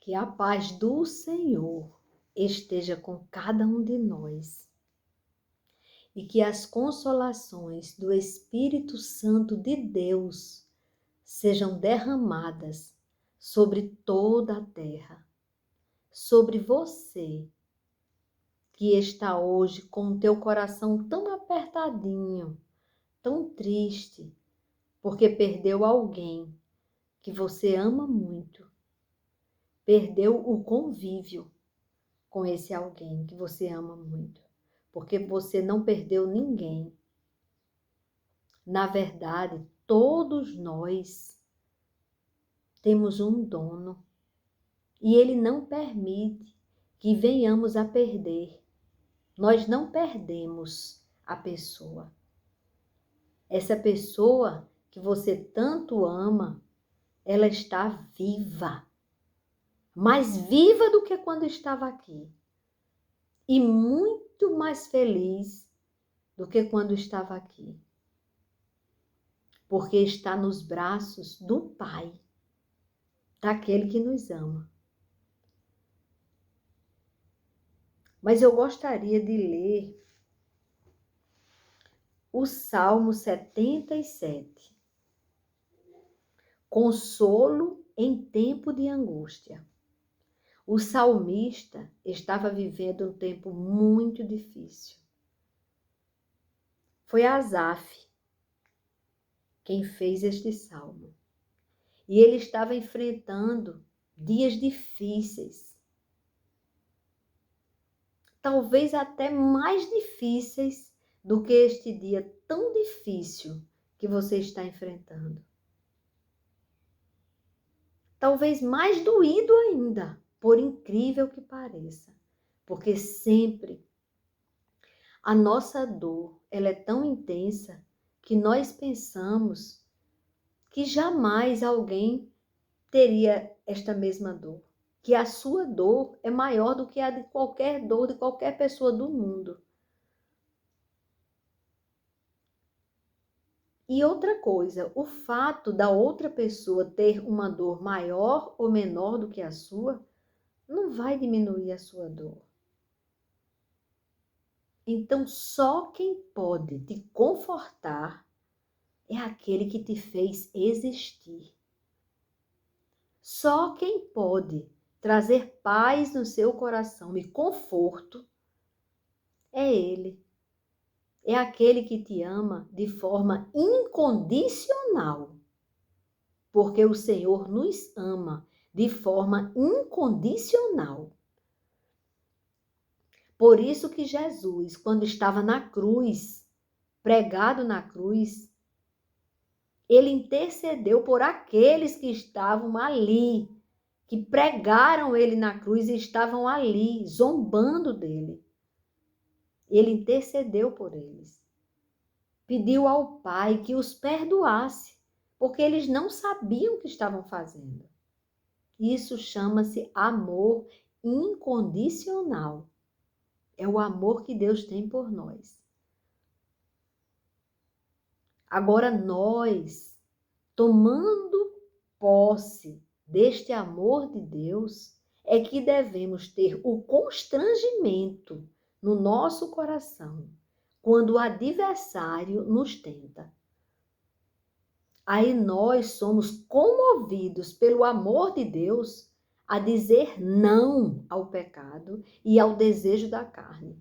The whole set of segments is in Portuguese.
Que a paz do Senhor esteja com cada um de nós e que as consolações do Espírito Santo de Deus sejam derramadas sobre toda a terra, sobre você que está hoje com o teu coração tão apertadinho, tão triste, porque perdeu alguém que você ama muito, perdeu o convívio com esse alguém que você ama muito, porque você não perdeu ninguém. Na verdade, todos nós temos um dono e ele não permite que venhamos a perder. Nós não perdemos a pessoa. Essa pessoa que você tanto ama, ela está viva, mais viva do que quando estava aqui. E muito mais feliz do que quando estava aqui. Porque está nos braços do Pai, daquele que nos ama. Mas eu gostaria de ler o Salmo 77. Consolo em tempo de angústia. O salmista estava vivendo um tempo muito difícil. Foi Asaf quem fez este salmo. E ele estava enfrentando dias difíceis. Talvez até mais difíceis do que este dia tão difícil que você está enfrentando. Talvez mais doído ainda, por incrível que pareça. Porque sempre a nossa dor, ela é tão intensa que nós pensamos que jamais alguém teria esta mesma dor. Que a sua dor é maior do que a de qualquer dor de qualquer pessoa do mundo. E outra coisa, o fato da outra pessoa ter uma dor maior ou menor do que a sua, não vai diminuir a sua dor. Então, só quem pode te confortar é aquele que te fez existir. Só quem pode trazer paz no seu coração e conforto é Ele. É aquele que te ama de forma incondicional. Porque o Senhor nos ama de forma incondicional. Por isso que Jesus, quando estava na cruz, pregado na cruz, ele intercedeu por aqueles que estavam ali, que pregaram ele na cruz e estavam ali, zombando dele. Ele intercedeu por eles. Pediu ao Pai que os perdoasse, porque eles não sabiam o que estavam fazendo. Isso chama-se amor incondicional. É o amor que Deus tem por nós. Agora nós, tomando posse deste amor de Deus, é que devemos ter o constrangimento no nosso coração quando o adversário nos tenta. Aí nós somos comovidos pelo amor de Deus a dizer não ao pecado e ao desejo da carne,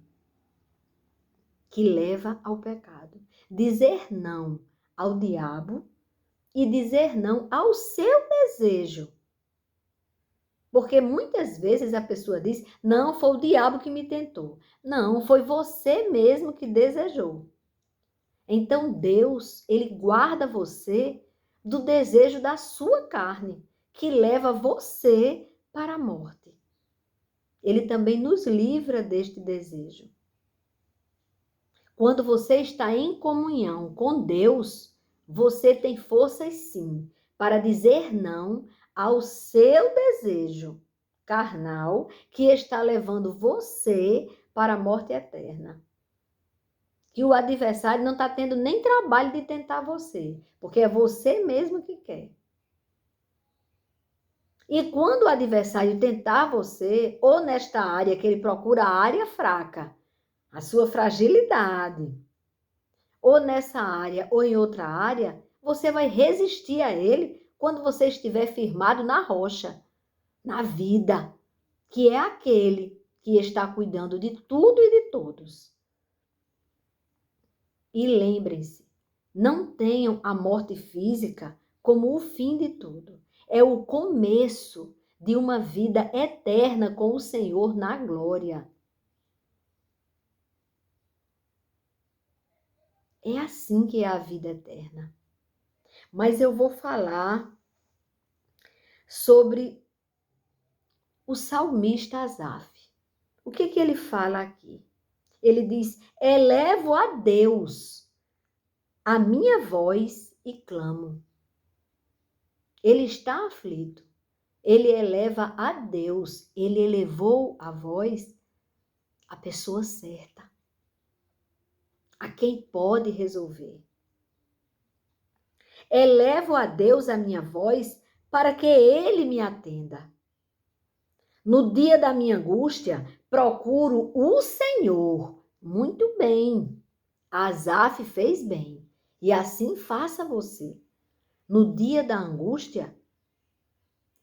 que leva ao pecado. Dizer não ao diabo e dizer não ao seu desejo. Porque muitas vezes a pessoa diz, não, foi o diabo que me tentou. Não, foi você mesmo que desejou. Então Deus, ele guarda você do desejo da sua carne, que leva você para a morte. Ele também nos livra deste desejo. Quando você está em comunhão com Deus, você tem forças sim para dizer não ao seu desejo carnal que está levando você para a morte eterna. Que o adversário não está tendo nem trabalho de tentar você, porque é você mesmo que quer. E quando o adversário tentar você, ou nesta área que ele procura a área fraca, a sua fragilidade, ou nessa área ou em outra área, você vai resistir a ele quando você estiver firmado na rocha, na vida, que é aquele que está cuidando de tudo e de todos. E lembrem-se, não tenham a morte física como o fim de tudo. É o começo de uma vida eterna com o Senhor na glória. É assim que é a vida eterna. Mas eu vou falar sobre o salmista Asaf. O que ele fala aqui? Ele diz: elevo a Deus a minha voz e clamo. Ele está aflito. Ele eleva a Deus. Ele elevou a voz à pessoa certa, a quem pode resolver. Elevo a Deus a minha voz para que Ele me atenda. No dia da minha angústia, procuro o Senhor. Muito bem. Asaf fez bem. E assim faça você. No dia da angústia,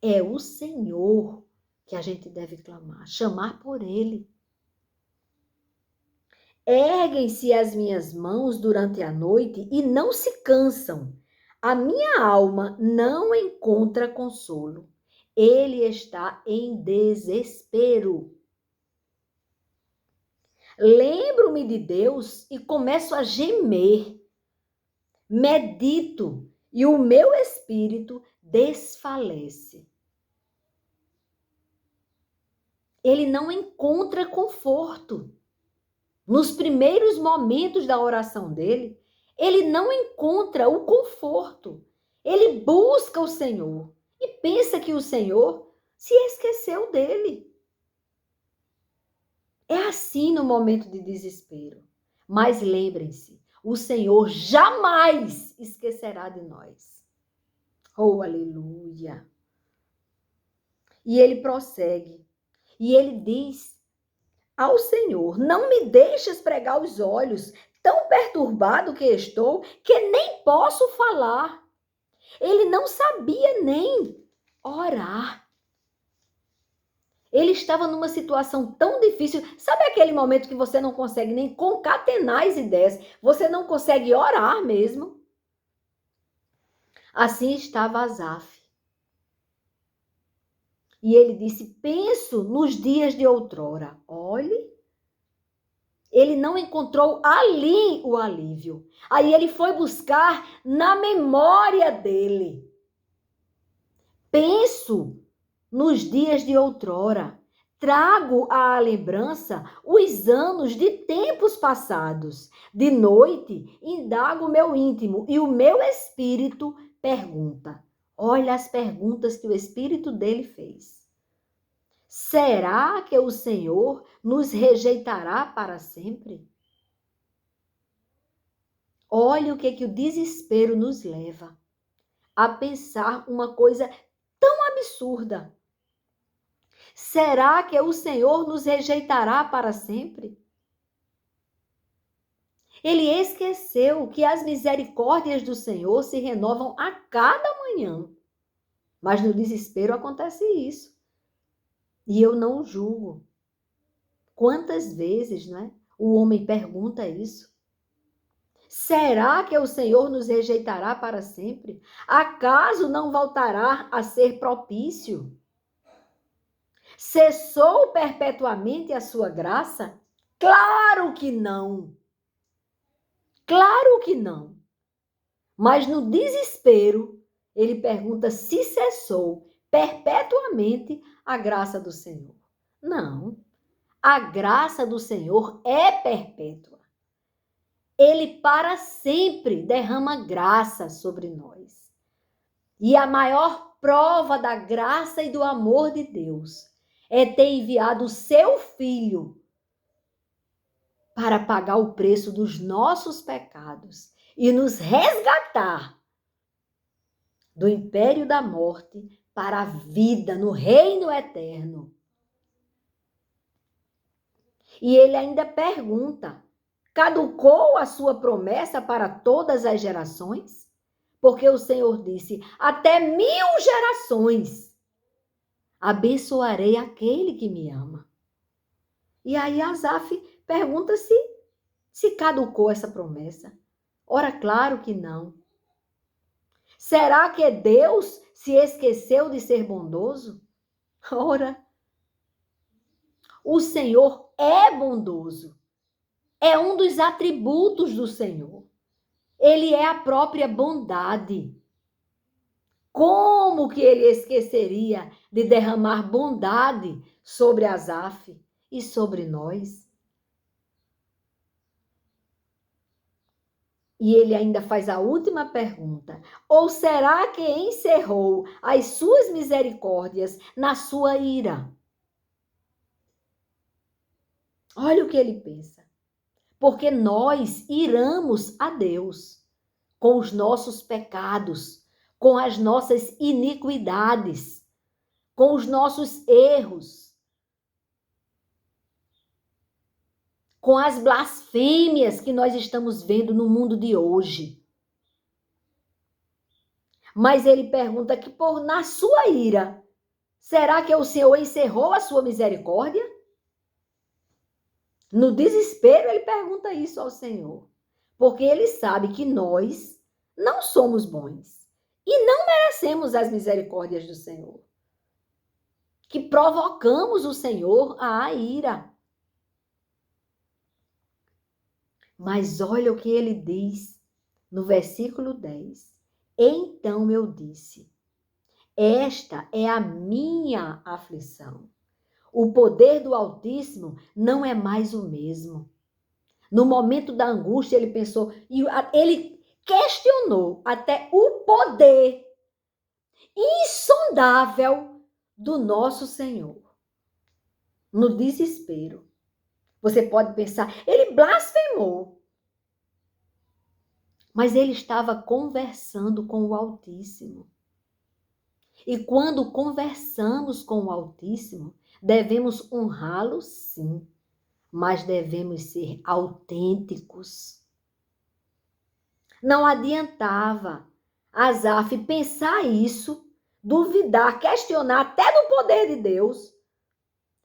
é o Senhor que a gente deve clamar, chamar por Ele. Erguem-se as minhas mãos durante a noite e não se cansam. A minha alma não encontra consolo. Ele está em desespero. Lembro-me de Deus e começo a gemer. Medito e o meu espírito desfalece. Ele não encontra conforto. Nos primeiros momentos da oração dele, ele não encontra o conforto. Ele busca o Senhor e pensa que o Senhor se esqueceu dele. É assim no momento de desespero. Mas lembrem-se, o Senhor jamais esquecerá de nós. Oh, aleluia! E ele prossegue. E ele diz ao Senhor: não me deixes pregar os olhos, tão perturbado que estou, que nem posso falar. Ele não sabia nem orar. Ele estava numa situação tão difícil. Sabe aquele momento que você não consegue nem concatenar as ideias? Você não consegue orar mesmo? Assim estava Asaf. E ele disse: penso nos dias de outrora. Olhe, ele não encontrou ali o alívio. Aí ele foi buscar na memória dele. Penso nos dias de outrora. Trago à lembrança os anos de tempos passados. De noite, indago o meu íntimo e o meu espírito pergunta. Olha as perguntas que o espírito dele fez. Será que o Senhor nos rejeitará para sempre? Olha o que o desespero nos leva a pensar uma coisa tão absurda. Será que o Senhor nos rejeitará para sempre? Ele esqueceu que as misericórdias do Senhor se renovam a cada manhã. Mas no desespero acontece isso. E eu não o julgo. Quantas vezes, né, o homem pergunta isso? Será que o Senhor nos rejeitará para sempre? Acaso não voltará a ser propício? Cessou perpetuamente a sua graça? Claro que não. Claro que não. Mas no desespero, ele pergunta se cessou perpetuamente a graça do Senhor. Não. A graça do Senhor é perpétua. Ele para sempre derrama graça sobre nós. E a maior prova da graça e do amor de Deus é ter enviado o seu Filho para pagar o preço dos nossos pecados e nos resgatar do império da morte para a vida no reino eterno. E ele ainda pergunta: caducou a sua promessa para todas as gerações? Porque o Senhor disse: até 1000 gerações abençoarei aquele que me ama. E aí Asaf pergunta se caducou essa promessa. Ora, claro que não. Será que Deus se esqueceu de ser bondoso? Ora, o Senhor é bondoso. É um dos atributos do Senhor. Ele é a própria bondade. Como que ele esqueceria de derramar bondade sobre Asaf e sobre nós? E ele ainda faz a última pergunta: ou será que encerrou as suas misericórdias na sua ira? Olha o que ele pensa. Porque nós iramos a Deus com os nossos pecados, com as nossas iniquidades, com os nossos erros, com as blasfêmias que nós estamos vendo no mundo de hoje. Mas ele pergunta que na sua ira, será que o Senhor encerrou a sua misericórdia? No desespero, ele pergunta isso ao Senhor. Porque ele sabe que nós não somos bons e não merecemos as misericórdias do Senhor. Que provocamos o Senhor à ira. Mas olha o que ele diz no versículo 10. Então eu disse: esta é a minha aflição. O poder do Altíssimo não é mais o mesmo. No momento da angústia, ele pensou, e ele questionou até o poder insondável do nosso Senhor. No desespero. Você pode pensar, ele blasfemou. Mas ele estava conversando com o Altíssimo. E quando conversamos com o Altíssimo, devemos honrá-lo, sim, mas devemos ser autênticos. Não adiantava Asaf pensar isso, duvidar, questionar até do poder de Deus,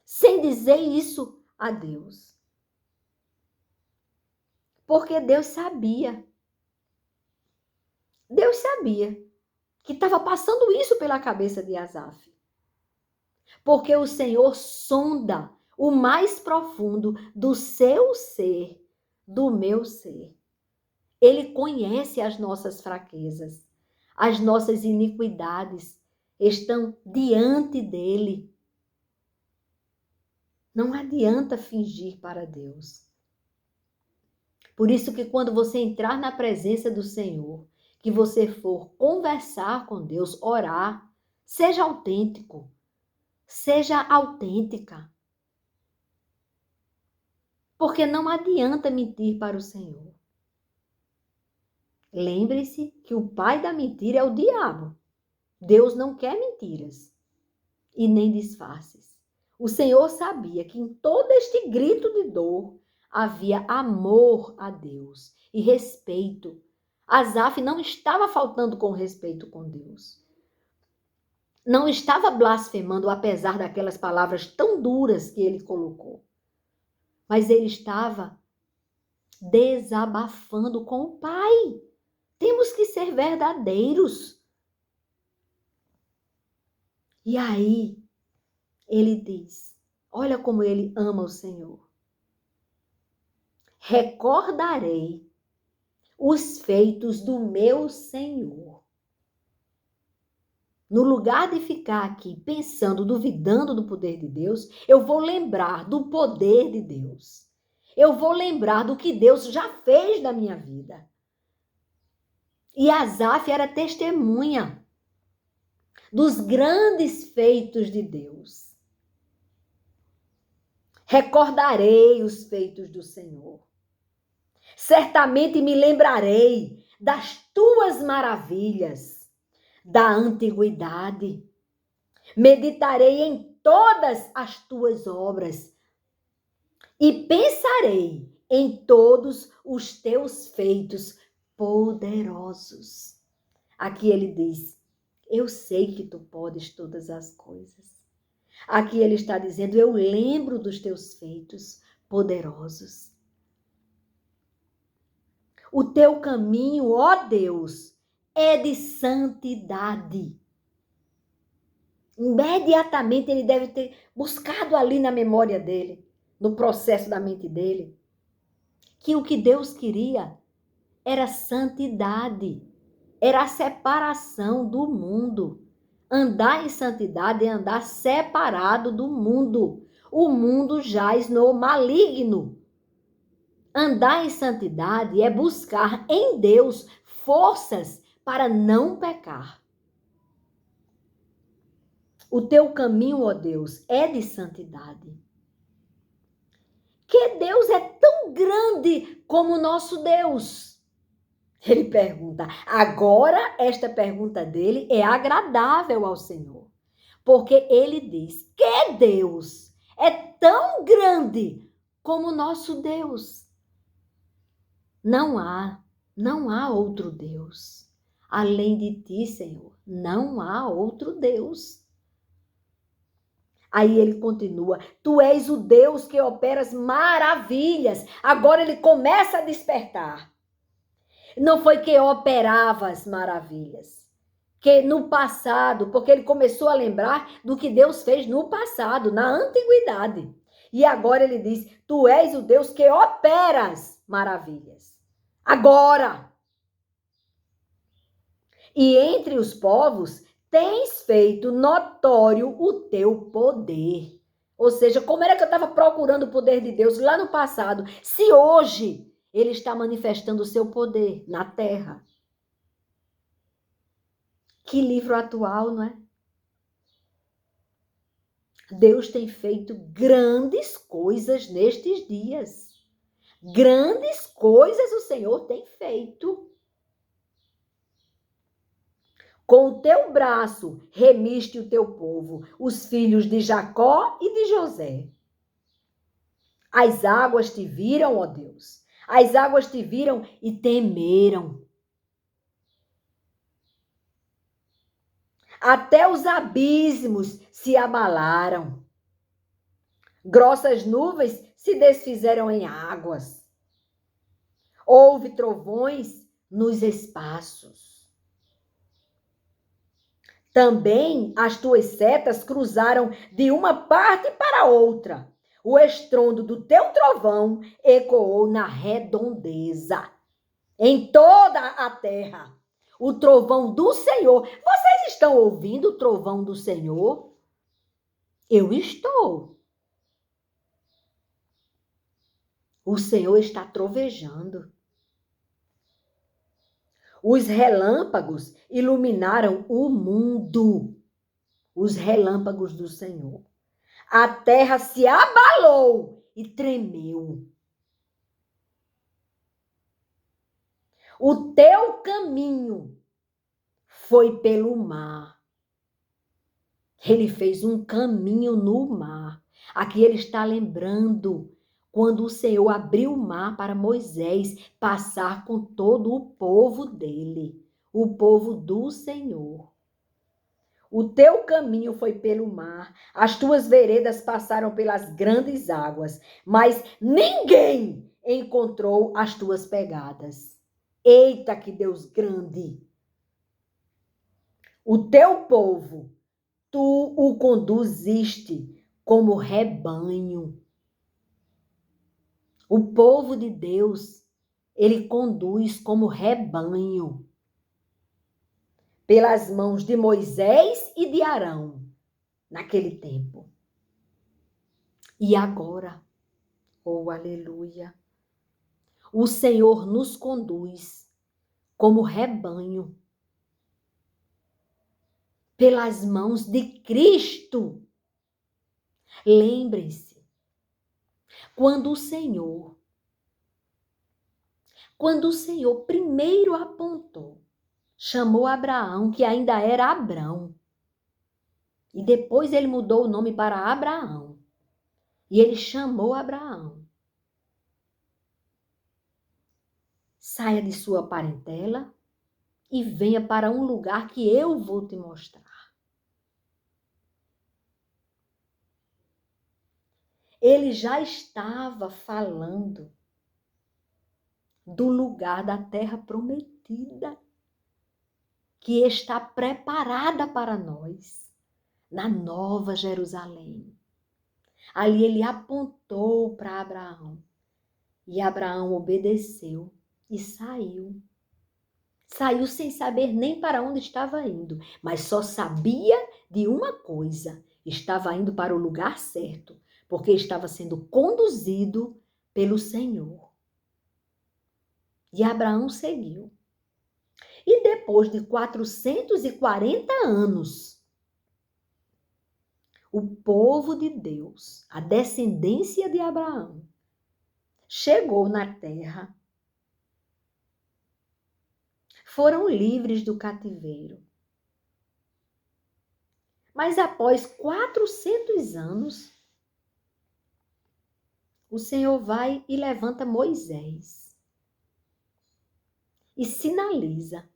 sem dizer isso a Deus. Porque Deus sabia. Deus sabia que estava passando isso pela cabeça de Asaf. Porque o Senhor sonda o mais profundo do seu ser, do meu ser. Ele conhece as nossas fraquezas, as nossas iniquidades estão diante dele. Não adianta fingir para Deus. Por isso que quando você entrar na presença do Senhor, que você for conversar com Deus, orar, seja autêntico, seja autêntica. Porque não adianta mentir para o Senhor. Lembre-se que o pai da mentira é o diabo. Deus não quer mentiras e nem disfarces. O Senhor sabia que em todo este grito de dor havia amor a Deus e respeito. Asaf não estava faltando com respeito com Deus. Não estava blasfemando, apesar daquelas palavras tão duras que ele colocou. Mas ele estava desabafando com o Pai. Temos que ser verdadeiros. E aí, ele diz, olha como ele ama o Senhor. Recordarei os feitos do meu Senhor. No lugar de ficar aqui pensando, duvidando do poder de Deus, eu vou lembrar do poder de Deus. Eu vou lembrar do que Deus já fez na minha vida. E Asaf era testemunha dos grandes feitos de Deus. Recordarei os feitos do Senhor. Certamente me lembrarei das tuas maravilhas, da antiguidade. Meditarei em todas as tuas obras e pensarei em todos os teus feitos poderosos. Aqui ele diz: eu sei que tu podes todas as coisas. Aqui ele está dizendo: eu lembro dos teus feitos poderosos. O teu caminho, ó Deus, é de santidade. Imediatamente ele deve ter buscado ali na memória dele, no processo da mente dele, que o que Deus queria era santidade, era a separação do mundo. Andar em santidade é andar separado do mundo. O mundo jaz no maligno. Andar em santidade é buscar em Deus forças para não pecar. O teu caminho, ó Deus, é de santidade. Que Deus é tão grande como o nosso Deus? Ele pergunta. Agora, esta pergunta dele é agradável ao Senhor. Porque ele diz que Deus é tão grande como o nosso Deus. Não há outro Deus. Além de ti, Senhor, não há outro Deus. Aí ele continua: tu és o Deus que operas maravilhas. Agora ele começa a despertar. Não foi que operava as maravilhas. Que no passado, porque ele começou a lembrar do que Deus fez no passado, na antiguidade. E agora ele diz: tu és o Deus que operas maravilhas. Agora. E entre os povos tens feito notório o teu poder. Ou seja, como era que eu estava procurando o poder de Deus lá no passado, se hoje ele está manifestando o seu poder na terra? Que livro atual, não é? Deus tem feito grandes coisas nestes dias. Grandes coisas o Senhor tem feito. Com o teu braço remiste o teu povo, os filhos de Jacó e de José. As águas te viram, ó Deus. As águas te viram e temeram. Até os abismos se abalaram. Grossas nuvens se desfizeram em águas. Houve trovões nos espaços. Também as tuas setas cruzaram de uma parte para outra. O estrondo do teu trovão ecoou na redondeza, em toda a terra. O trovão do Senhor. Vocês estão ouvindo o trovão do Senhor? Eu estou. O Senhor está trovejando. Os relâmpagos iluminaram o mundo. Os relâmpagos do Senhor. A terra se abalou e tremeu. O teu caminho foi pelo mar. Ele fez um caminho no mar. Aqui ele está lembrando quando o Senhor abriu o mar para Moisés passar com todo o povo dele, o povo do Senhor. O teu caminho foi pelo mar, as tuas veredas passaram pelas grandes águas, mas ninguém encontrou as tuas pegadas. Eita, que Deus grande! O teu povo, tu o conduziste como rebanho. O povo de Deus, ele conduz como rebanho. Pelas mãos de Moisés e de Arão, naquele tempo. E agora, oh aleluia, o Senhor nos conduz como rebanho, pelas mãos de Cristo. Lembrem-se, quando o Senhor primeiro apontou, chamou Abraão, que ainda era Abrão, E depois ele mudou o nome para Abraão. E ele chamou Abraão. Saia de sua parentela e venha para um lugar que eu vou te mostrar. Ele já estava falando do lugar da terra prometida, que está preparada para nós, na Nova Jerusalém. Ali ele apontou para Abraão, e Abraão obedeceu e saiu. Saiu sem saber nem para onde estava indo, mas só sabia de uma coisa: estava indo para o lugar certo, porque estava sendo conduzido pelo Senhor. E Abraão seguiu. E depois de 440 anos, o povo de Deus, a descendência de Abraão, chegou na terra. Foram livres do cativeiro. Mas após 400 anos, o Senhor vai e levanta Moisés. E sinaliza.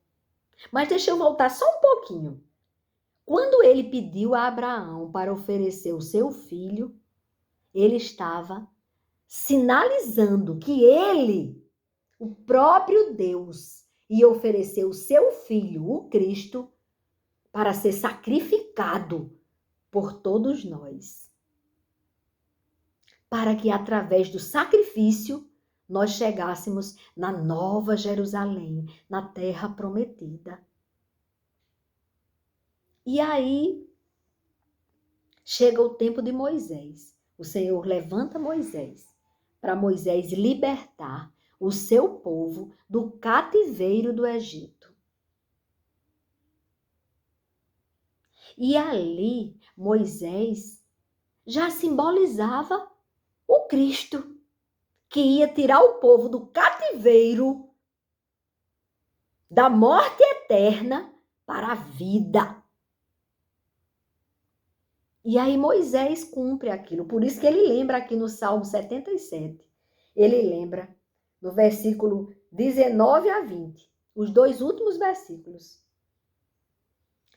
Mas deixa eu voltar só um pouquinho. Quando ele pediu a Abraão para oferecer o seu filho, ele estava sinalizando que ele, o próprio Deus, ia oferecer o seu filho, o Cristo, para ser sacrificado por todos nós. Para que através do sacrifício nós chegássemos na Nova Jerusalém, na terra prometida. E aí chega o tempo de Moisés. O Senhor levanta Moisés para Moisés libertar o seu povo do cativeiro do Egito. E ali Moisés já simbolizava o Cristo, que ia tirar o povo do cativeiro, da morte eterna para a vida. E aí Moisés cumpre aquilo. Por isso que ele lembra aqui no Salmo 77. Ele lembra no versículo 19 a 20, os dois últimos versículos.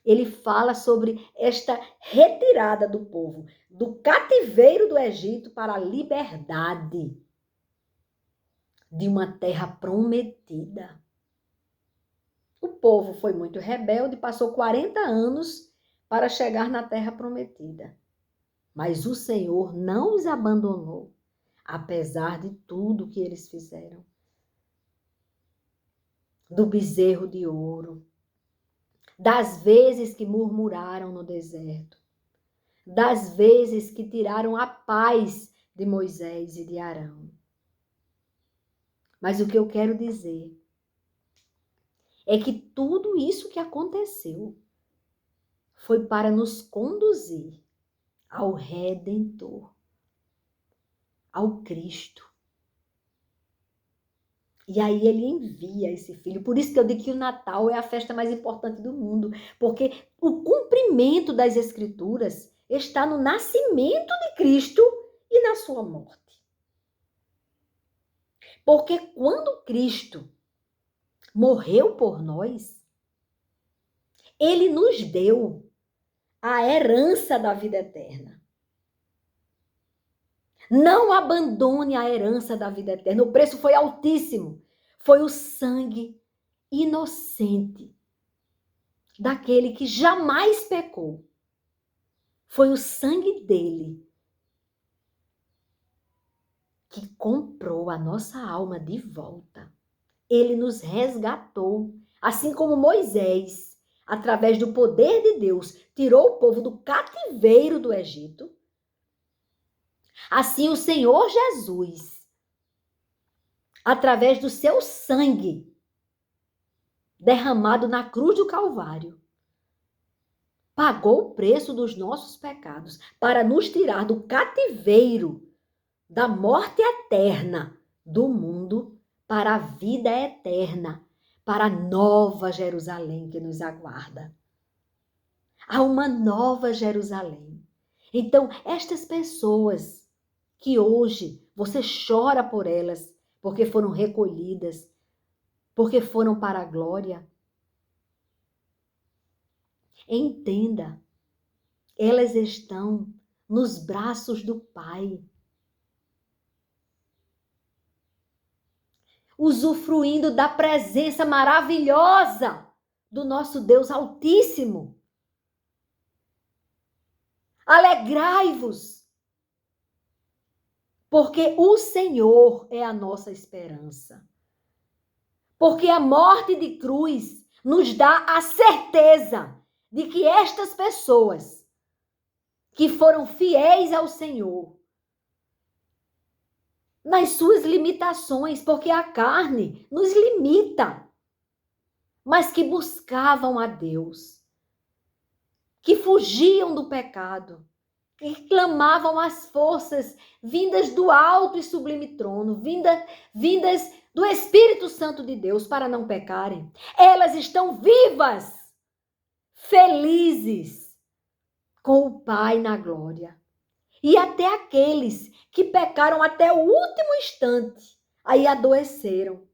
Ele fala sobre esta retirada do povo, do cativeiro do Egito para a liberdade de uma terra prometida. O povo foi muito rebelde, passou 40 anos para chegar na terra prometida. Mas o Senhor não os abandonou, apesar de tudo que eles fizeram. Do bezerro de ouro, das vezes que murmuraram no deserto, das vezes que tiraram a paz de Moisés e de Arão. Mas o que eu quero dizer é que tudo isso que aconteceu foi para nos conduzir ao Redentor, ao Cristo. E aí ele envia esse filho. Por isso que eu digo que o Natal é a festa mais importante do mundo, porque o cumprimento das Escrituras está no nascimento de Cristo e na sua morte. Porque quando Cristo morreu por nós, ele nos deu a herança da vida eterna. Não abandone a herança da vida eterna. O preço foi altíssimo. Foi o sangue inocente daquele que jamais pecou. Foi o sangue dele que comprou a nossa alma de volta. Ele nos resgatou, assim como Moisés, através do poder de Deus, tirou o povo do cativeiro do Egito. Assim o Senhor Jesus, através do seu sangue derramado na cruz do Calvário, pagou o preço dos nossos pecados para nos tirar do cativeiro, da morte eterna do mundo para a vida eterna, para a nova Jerusalém que nos aguarda. a uma nova Jerusalém. Então, estas pessoas que hoje você chora por elas, porque foram recolhidas, porque foram para a glória, entenda, elas estão nos braços do Pai, usufruindo da presença maravilhosa do nosso Deus Altíssimo. Alegrai-vos, porque o Senhor é a nossa esperança. Porque a morte de cruz nos dá a certeza de que estas pessoas que foram fiéis ao Senhor, nas suas limitações, porque a carne nos limita, mas que buscavam a Deus, que fugiam do pecado, que clamavam as forças vindas do alto e sublime trono, vindas do Espírito Santo de Deus para não pecarem. Elas estão vivas, felizes, com o Pai na glória. E até aqueles que pecaram até o último instante, aí adoeceram.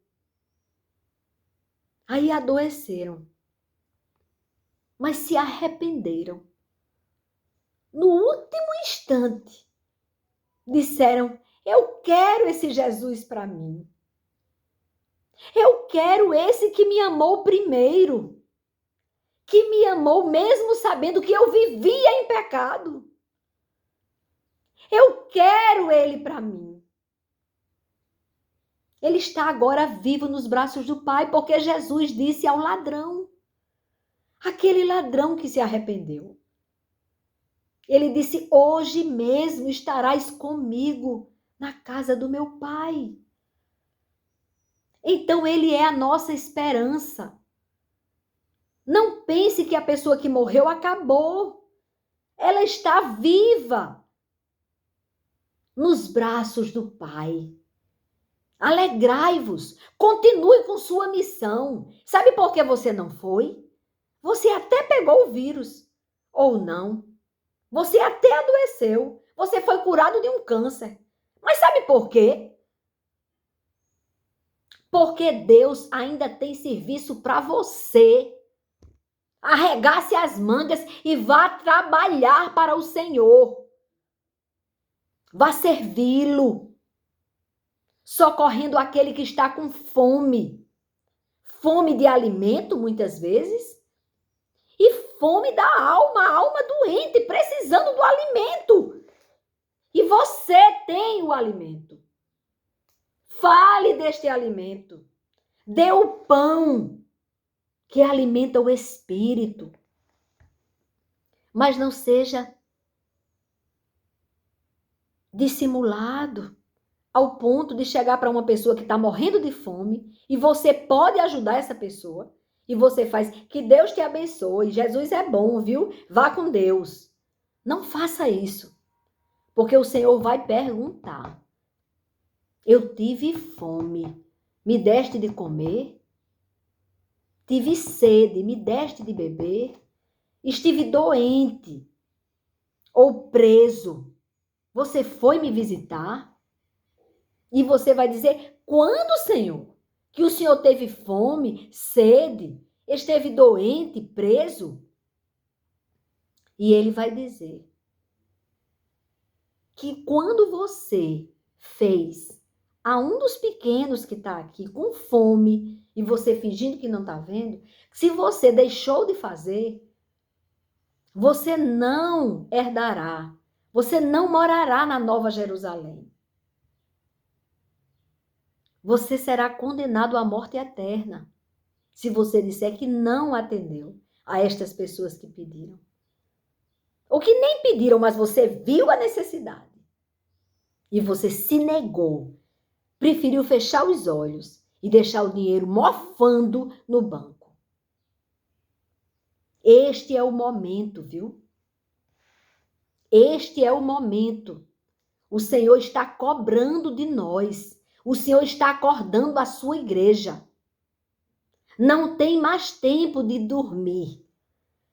Mas se arrependeram. No último instante, disseram: eu quero esse Jesus para mim. Eu quero esse que me amou primeiro, que me amou mesmo sabendo que eu vivia em pecado. Eu quero ele para mim. Ele está agora vivo nos braços do Pai, porque Jesus disse ao ladrão, aquele ladrão que se arrependeu. Ele disse: hoje mesmo estarás comigo na casa do meu Pai. Então ele é a nossa esperança. Não pense que a pessoa que morreu acabou. Ela está viva nos braços do Pai. Alegrai-vos, continue com sua missão. Sabe por que você não foi? Você até pegou o vírus, ou não. Você até adoeceu. Você foi curado de um câncer. Mas sabe por quê? Porque Deus ainda tem serviço para você. Arregace as mangas e vá trabalhar para o Senhor. Vá servi-lo. Socorrendo aquele que está com fome. Fome de alimento, muitas vezes. E fome da alma, a alma doente, precisando do alimento. E você tem o alimento. Fale deste alimento. Dê o pão que alimenta o espírito. Mas não seja dissimulado ao ponto de chegar para uma pessoa que está morrendo de fome e você pode ajudar essa pessoa e você faz: que Deus te abençoe, Jesus é bom, viu? Vá com Deus. Não faça isso, porque o Senhor vai perguntar: eu tive fome, me deste de comer? Tive sede, me deste de beber? Estive doente ou preso, você foi me visitar? E você vai dizer: quando, Senhor? Que o Senhor teve fome, sede, esteve doente, preso? E ele vai dizer que quando você fez a um dos pequenos que está aqui com fome e você fingindo que não está vendo, se você deixou de fazer, você não herdará, você não morará na Nova Jerusalém. Você será condenado à morte eterna se você disser que não atendeu a estas pessoas que pediram. Ou que nem pediram, mas você viu a necessidade. E você se negou, preferiu fechar os olhos e deixar o dinheiro mofando no banco. Este é o momento, viu? Este é o momento. O Senhor está cobrando de nós. O Senhor está acordando a sua igreja. Não tem mais tempo de dormir.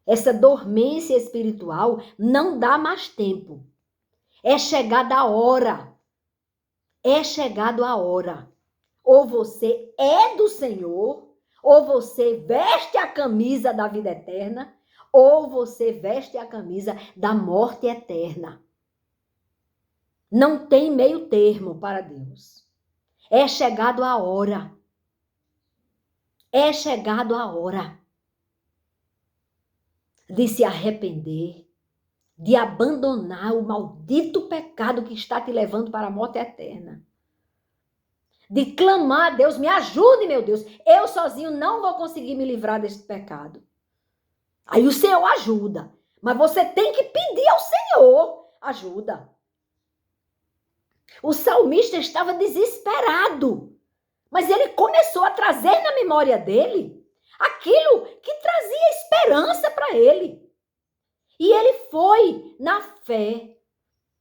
essa dormência espiritual, não dá mais tempo. É chegada a hora. É chegado a hora. Ou você é do Senhor, ou você veste a camisa da vida eterna, ou você veste a camisa da morte eterna. Não tem meio termo para Deus. É chegado a hora. É chegado a hora de se arrepender, de abandonar o maldito pecado que está te levando para a morte eterna. De clamar a Deus, me ajude, meu Deus. Eu sozinho não vou conseguir me livrar deste pecado. Aí o Senhor ajuda. Mas você tem que pedir ao Senhor ajuda. O salmista estava desesperado. Mas ele começou a trazer na memória dele aquilo que trazia esperança para ele. E ele foi na fé.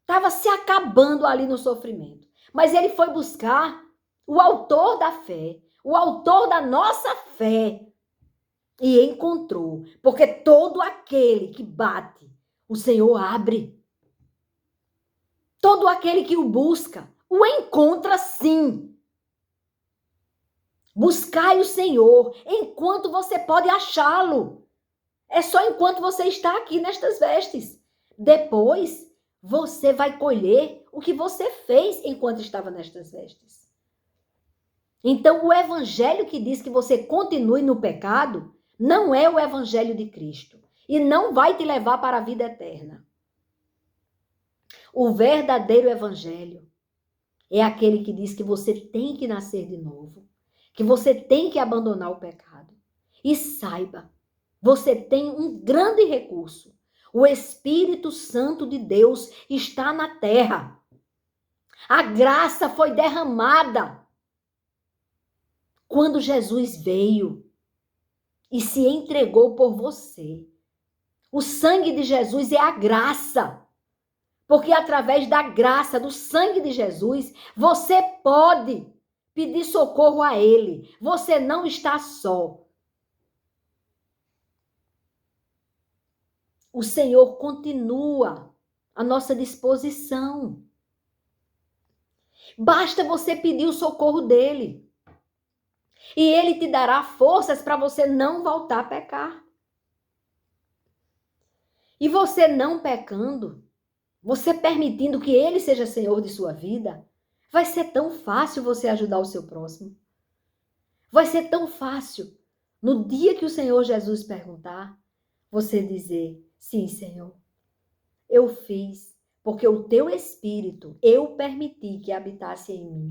Estava se acabando ali no sofrimento. Mas ele foi buscar o autor da fé, o autor da nossa fé. E encontrou. Porque todo aquele que bate, o Senhor abre. Todo aquele que o busca, o encontra sim. Buscai o Senhor enquanto você pode achá-lo. É só enquanto você está aqui nestas vestes. Depois, você vai colher o que você fez enquanto estava nestas vestes. Então, o evangelho que diz que você continue no pecado não é o evangelho de Cristo e não vai te levar para a vida eterna. O verdadeiro evangelho é aquele que diz que você tem que nascer de novo, que você tem que abandonar o pecado. E saiba, você tem um grande recurso. O Espírito Santo de Deus está na terra. A graça foi derramada quando Jesus veio e se entregou por você. O sangue de Jesus é a graça. Porque através da graça, do sangue de Jesus, você pode pedir socorro a Ele. Você não está só. O Senhor continua à nossa disposição. Basta você pedir o socorro dele. E ele te dará forças para você não voltar a pecar. E você não pecando, você permitindo que ele seja Senhor de sua vida, vai ser tão fácil você ajudar o seu próximo. Vai ser tão fácil, no dia que o Senhor Jesus perguntar, você dizer, sim, Senhor, eu fiz, porque o teu Espírito, eu permiti que habitasse em mim.